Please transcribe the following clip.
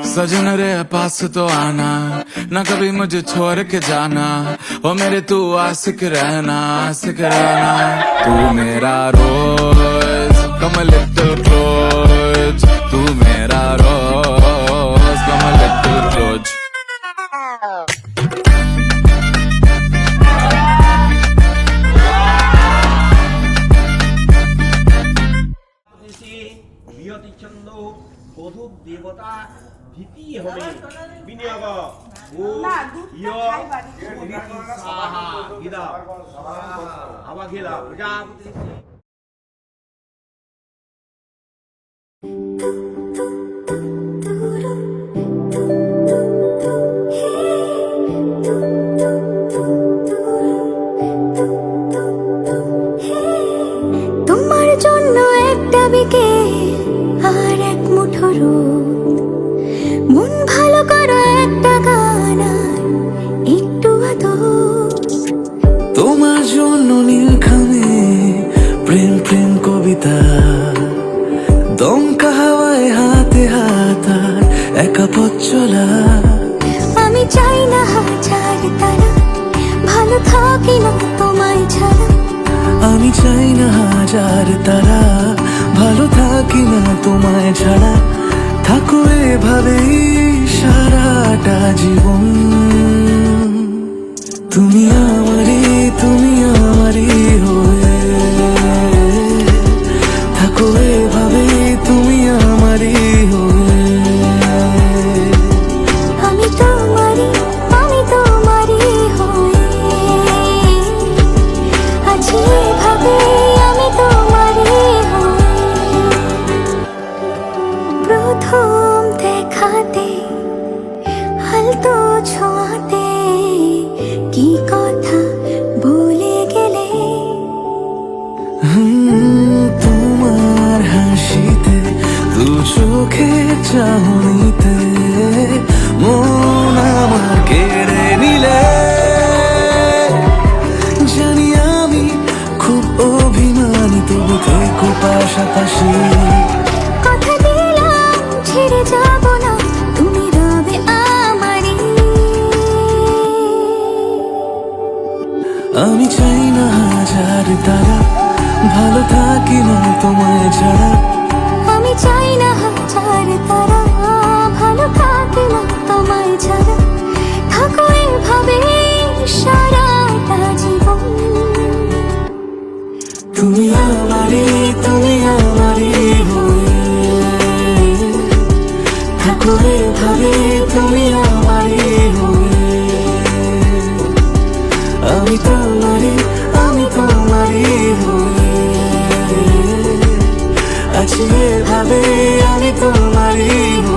सजन रे पास तो आना, ना कभी मुझे छोड़ के जाना, ओ मेरे तू आशिक रहना, आशिक रहना। तू मेरा रोज come a little close, तू मेरा रोज come a little close। বৃহতিচ্ছন্দ বধূ দেবতা ভীতি হবে বিনিয়োগ ও ইয় সাহা গিলা আবা গিলা প্রজাপতি তোমার জন্য একটা বিকেল আর এক মুঠো রোদ, মন ভালো করা একটা গান আর একটু আদর। তোমার জন্য নীলখামে প্রেম প্রেম কবিতা, দমকা হাওয়ায় হাতে হাত আর একা পথ চলা। আমি চাই না হাজার তারা, ভালো থাকি না তোমায় ছাড়া। আমি চাই না হাজার তারা, ভালো থাকি না তোমায় ছাড়া। থাকো এভাবেই সারাটা জীবন, তুমি আমারই হয়ে থাকো এভাবেই, তুমি আমারই হয়ে। আমি তোমারই হয়ে আছি এভাবে, আমি তোমারই হয়ে। প্রথম দেখাতে হালতো ছোঁয়াতে কি কথা বলে গেলে। তোমার হাসিতে দু চোখে চাহনিতে মন আমার কেড়ে নিলে। জানি আমি খুব অভিমানী, তবু থেকো পাশাপাশি। কথা দিলাম ছেড়ে যাব না, তুমি রবে আমারই। আমি চাই না হাজার তারা, ভালো থাকি না তোমায় ছাড়া। আমি চাই না হাজার তারা, ভালো থাকি না তোমায় ছাড়া। থাকো এভাবে সারাটা জীবন, তুমি আমারই হয়ে থাকো এভাবে, তুমি আমারই হয়ে। আমি তোমারই হয়ে আছি এভাবে, আমি তোমারই হয়ে।